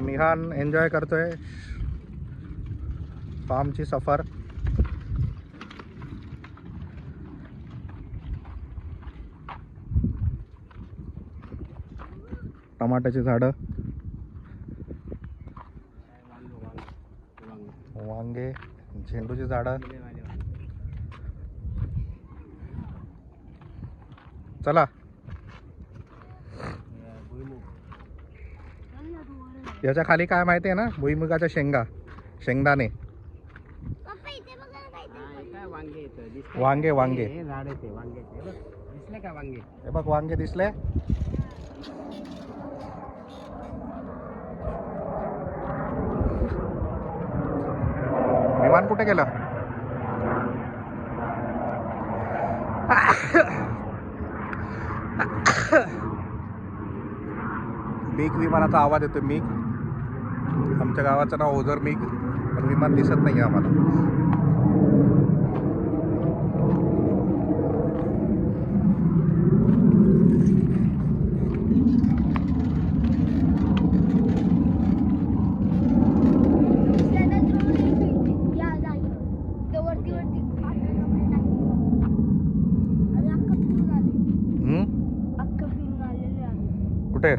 मिहान enjoy करतोय फार्मची सफर. टमाट्याची झाडं, वांगे, झेंडूची झाडं. चला याच्या खाली काय माहिती आहे ना, भुईमुगाच्या शेंगा, शेंगदाणे, वांगे. वांगे दिसले का वांगे? हे बघ वांगे दिसले. विमान कुठे गेलं? मिग विमानाचा आवाज येतो. मिग, आमच्या गावाचं नाव ओझर मिग, पण विमान दिसत नाही आम्हाला. कुठे?